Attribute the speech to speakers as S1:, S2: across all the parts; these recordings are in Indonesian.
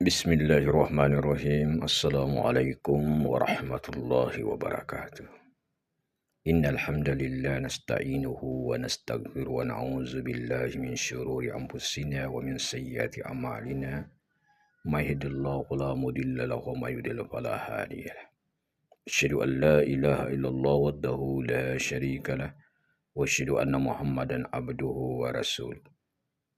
S1: Bismillahirrahmanirrahim. Assalamualaikum warahmatullahi wabarakatuh. Innal hamdalillah nasta'inuhu wa nastaghfiruhu wa na'udzu billahi min syururi anfusina wa min sayyiati a'malina. May yahdihillahu fala mudilla lahu wa may yudlil fala hadiya lahu. Asyhadu an la ilaha illallah wahdahu la syarika lah wa asyhadu anna Muhammadan abduhu wa rasuluh.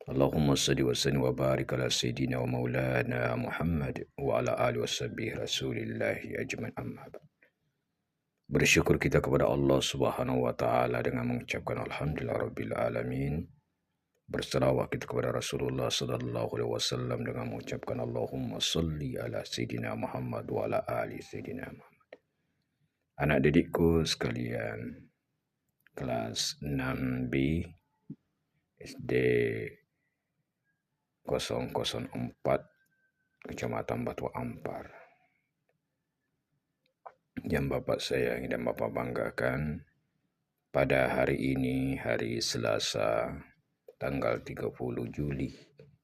S1: Allahumma salli wa sallim wa barik ala sayyidina wa maulana Muhammad wa ala alihi wa sahbihi rasulillahi ajmain amma ba'd. Bersyukur kita kepada Allah Subhanahu wa taala dengan mengucapkan alhamdulillah rabbil alamin. Berselawat kita kepada Rasulullah sallallahu alaihi wasallam dengan mengucapkan Allahumma salli ala sayyidina Muhammad wa ala ali sayyidina Muhammad. Anak didikku sekalian, kelas 6B SD 004 Kecamatan Batu Ampar, yang Bapak sayangi dan Bapak banggakan, pada hari ini, hari Selasa, tanggal 30 Juli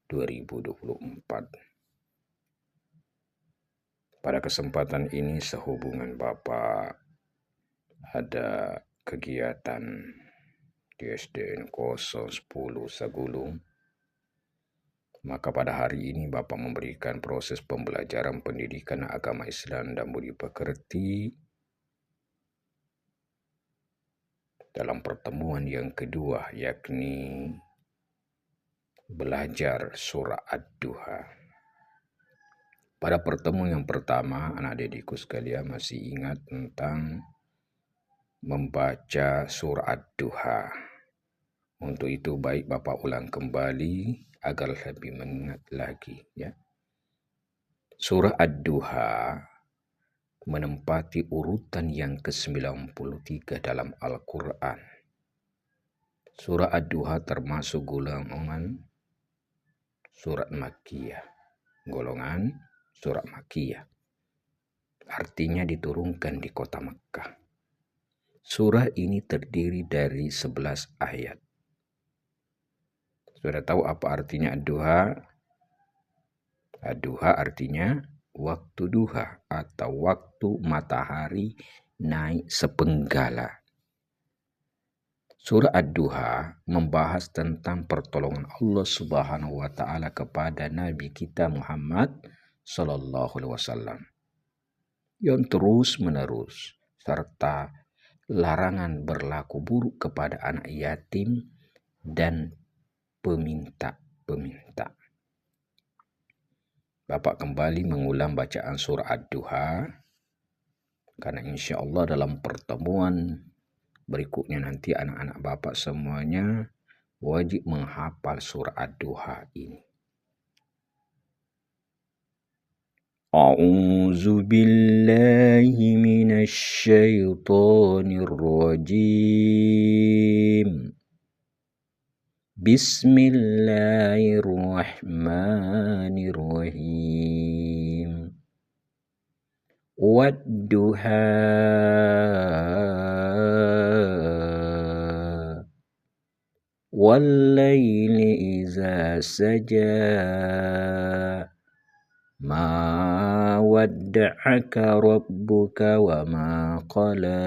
S1: 2024. Pada kesempatan ini, sehubungan Bapak ada kegiatan di SDN 010 Sagulung, maka pada hari ini Bapak memberikan proses pembelajaran pendidikan agama Islam dan budi pekerti dalam pertemuan yang kedua, yakni belajar surah Ad-Duha. Pada pertemuan yang pertama, anak didikku sekalian masih ingat tentang membaca surah Ad-Duha. Untuk itu baik Bapak ulang kembali agar lebih mengingat lagi, ya. Surah Ad-Duha menempati urutan yang ke-93 dalam Al-Quran. Surah Ad-Duha termasuk golongan surat Makkiyah. Golongan surat Makkiyah. Artinya diturunkan di kota Mekkah. Surah ini terdiri dari 11 ayat. Sudah tahu apa artinya Ad-Duha? Ad-Duha artinya waktu duha atau waktu matahari naik sepenggala. Surah Ad-Duha membahas tentang pertolongan Allah Subhanahu wa taala kepada Nabi kita Muhammad sallallahu alaihi wasallam yang terus-menerus, serta larangan berlaku buruk kepada anak yatim dan peminta-peminta. Bapak kembali mengulang bacaan surah Ad-Duha, karena insya Allah dalam pertemuan berikutnya nanti anak-anak Bapak semuanya wajib menghafal surah Ad-Duha ini. A'udzu billahi minasy syaithanir rajim. Bismillahirrahmanirrahim. Wadduha wallaili iza saja ma wadda'aka rabbuka wa ma qala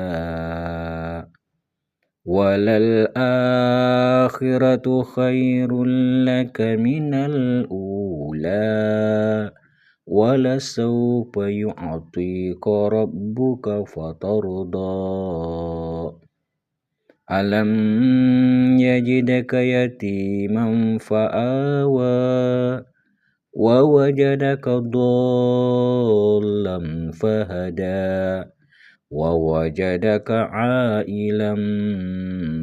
S1: walal akhiratu khairul laka minal ula walasawfa yu'tika rabbuka fatarda alam yajidaka yatiman fa'awa wa wajadaka dhallan fahada wa wajadaka ailam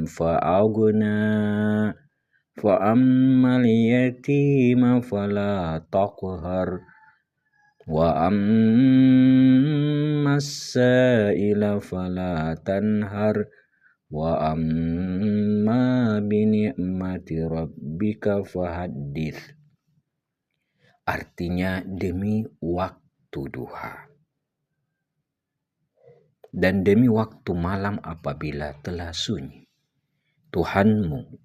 S1: fa'aghna fa ammal yatima fala taqhar wa ammas sa'ila fala tanhar wa amma bi ni'mati rabbika fahaddits. Artinya demi waktu duha dan demi waktu malam apabila telah sunyi, Tuhanmu,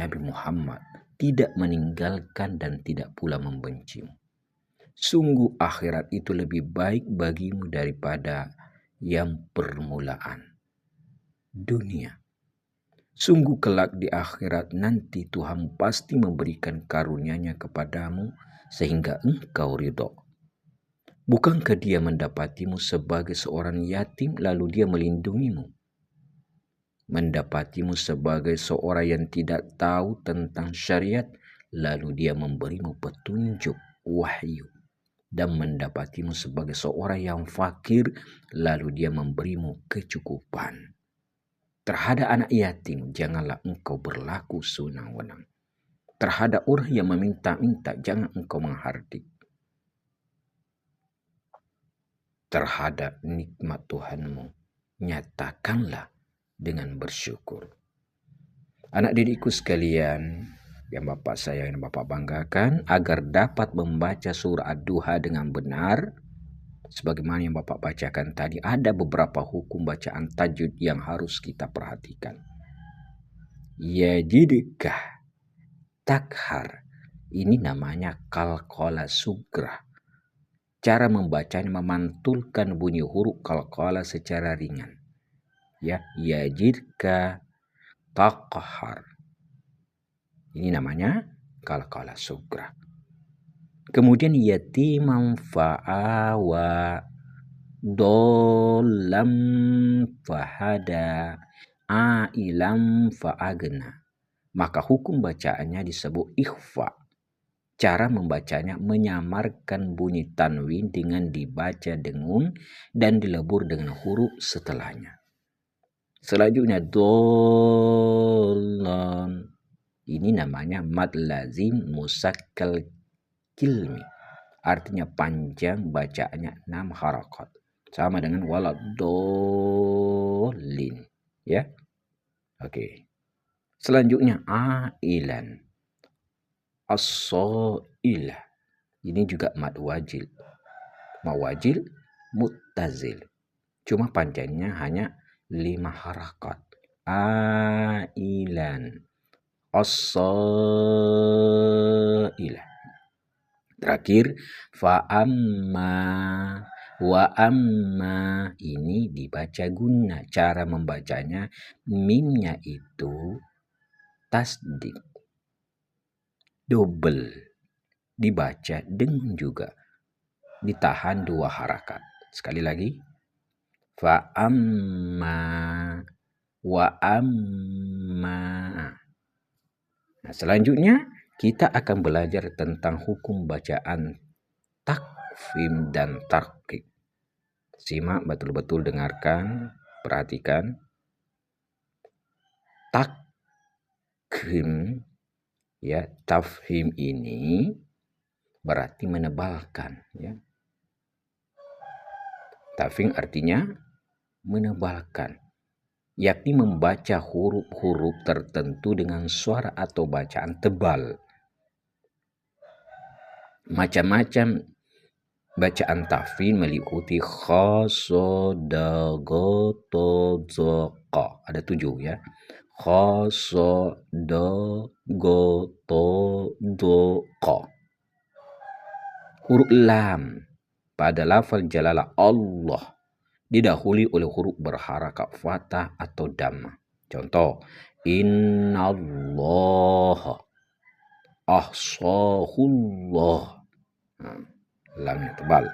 S1: Nabi Muhammad, tidak meninggalkan dan tidak pula membencimu. Sungguh akhirat itu lebih baik bagimu daripada yang permulaan dunia. Sungguh kelak di akhirat nanti Tuhan pasti memberikan karunia-Nya kepadamu sehingga engkau ridho. Bukankah Dia mendapatimu sebagai seorang yatim lalu Dia melindungimu? Mendapatimu sebagai seorang yang tidak tahu tentang syariat lalu Dia memberimu petunjuk wahyu. Dan mendapatimu sebagai seorang yang fakir lalu Dia memberimu kecukupan. Terhadap anak yatim janganlah engkau berlaku sewenang-wenang. Terhadap orang yang meminta-minta jangan engkau menghardik. Terhadap nikmat Tuhanmu nyatakanlah dengan bersyukur. Anak didikku sekalian yang Bapak sayang dan Bapak banggakan, agar dapat membaca surah Ad-Duha dengan benar, sebagaimana yang Bapak bacakan tadi, ada beberapa hukum bacaan tajwid yang harus kita perhatikan. Yajidkah, takhar, ini namanya qalqalah sugrah. Cara membacanya memantulkan bunyi huruf qalqalah secara ringan. Ya, yajidka, takhar. Ini namanya qalqalah sugrah. Kemudian yatiman fa'awa, dolam fahada, ailam fa'agna. Maka hukum bacaannya disebut ikhfa. Cara membacanya menyamarkan bunyi tanwin dengan dibaca dengung dan dilebur dengan huruf setelahnya. Selanjutnya dolan. Ini namanya mad lazim musakkal kilmi. Artinya panjang, bacaannya 6 harakat. Sama dengan waladolin. Ya. Oke. Selanjutnya ailan. As-so'ilah. Ini juga mad wajil. Mawajil muttazil. Cuma panjangnya hanya 5 harakat. Ailan. As-so'ilah. Terakhir fa'amma wa amma, ini dibaca guna. Cara membacanya mimnya itu tasdid, double, dibaca dengung juga, ditahan 2 harakat. Sekali lagi fa'amma wa amma. Nah, selanjutnya kita akan belajar tentang hukum bacaan takfim dan tarqiq. Simak betul-betul, dengarkan, perhatikan. Takfim, ya, tafhim ini berarti menebalkan, ya. Tafhim artinya menebalkan, yakni membaca huruf-huruf tertentu dengan suara atau bacaan tebal. Macam-macam bacaan tafhim meliputi kha, so, da, go, to, zo, qa. Ada 7 ya. Kha, so, da, go, to, do, qa. Huruf lam pada lafal jalalah Allah didahului oleh huruf berharakat fathah atau dhammah. Contoh, innallaha, ahsahullah. Lamnya tebal.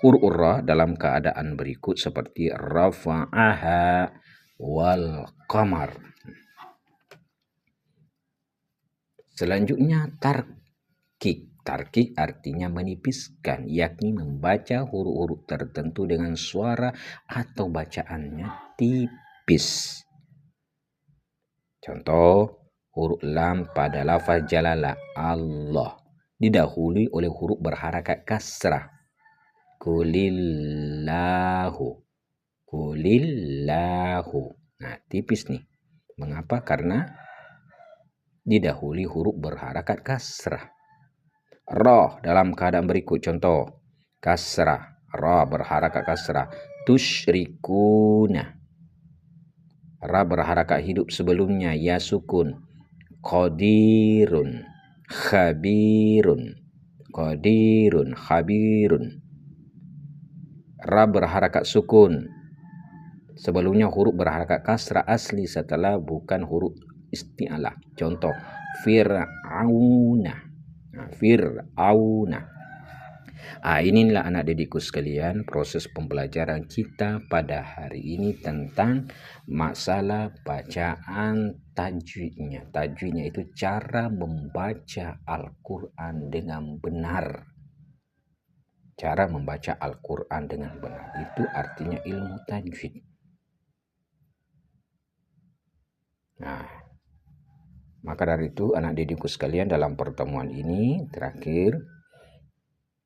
S1: Huruf ra dalam keadaan berikut seperti rafa'aha wal qamar. Selanjutnya tarqiq. Tarqiq artinya menipiskan, yakni membaca huruf-huruf tertentu dengan suara atau bacaannya tipis. Contoh, huruf lam pada lafaz jalalah Allah didahului oleh huruf berharakat kasrah. Kulillahu. Kulillahu. Nah, tipis nih. Mengapa? Karena didahului huruf berharakat kasrah. Ra dalam keadaan berikut, contoh, kasrah. Ra berharakat kasrah. Tusyrikuna. Ra berharakat hidup sebelumnya, ya sukun. Qadirun, khabirun. qadirun, khabirun. Ra berharakat sukun. Sebelumnya huruf berharakat kasrah asli setelah bukan huruf isti'alah. Contoh fir'auna. Fir'auna. Inilah anak didikku sekalian proses pembelajaran kita pada hari ini tentang masalah bacaan tajwidnya. Tajwidnya itu cara membaca Al-Quran dengan benar. Cara membaca Al-Quran dengan benar. Itu artinya ilmu tajwid. Nah, maka dari itu anak didikku sekalian dalam pertemuan ini terakhir,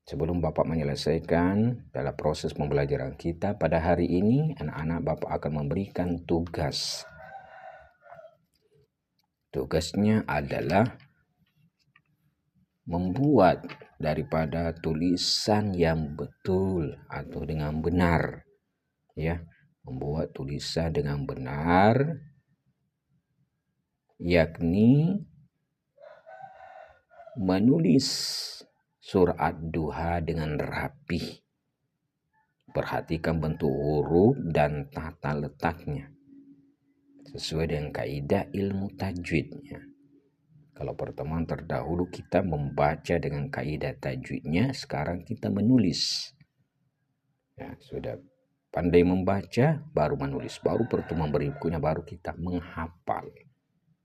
S1: sebelum Bapak menyelesaikan dalam proses pembelajaran kita pada hari ini, anak-anak Bapak akan memberikan tugas. Tugasnya adalah membuat daripada tulisan yang betul atau dengan benar, ya, membuat tulisan dengan benar, yakni menulis surat duha dengan rapih. Perhatikan bentuk huruf dan tata letaknya sesuai dengan kaidah ilmu tajwidnya. Kalau pertemuan terdahulu kita membaca dengan kaidah tajwidnya, sekarang kita menulis. Ya, sudah pandai membaca, baru menulis. Baru pertemuan berikutnya baru kita menghafal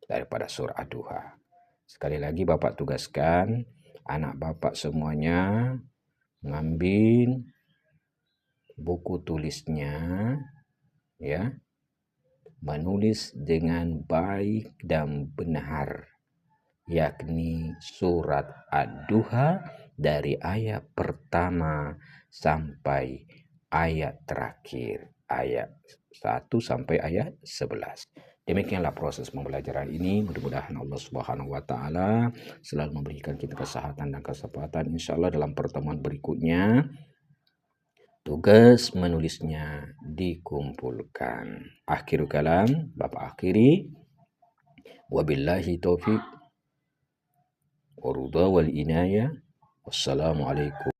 S1: daripada surah Ad-Duha. Sekali lagi Bapak tugaskan anak Bapak semuanya mengambil buku tulisnya, ya, menulis dengan baik dan benar, yakni surat Ad-Duha dari ayat pertama sampai ayat terakhir, ayat 1 sampai ayat 11. Demikianlah proses pembelajaran ini. Mudah-mudahan Allah Subhanahu wa taala selalu memberikan kita kesehatan dan kesempatan. Insyaallah dalam pertemuan berikutnya tugas menulisnya dikumpulkan. Akhirul kalam, Bapak akhiri. Wabillahi taufiq warudha wal inayah. Wassalamualaikum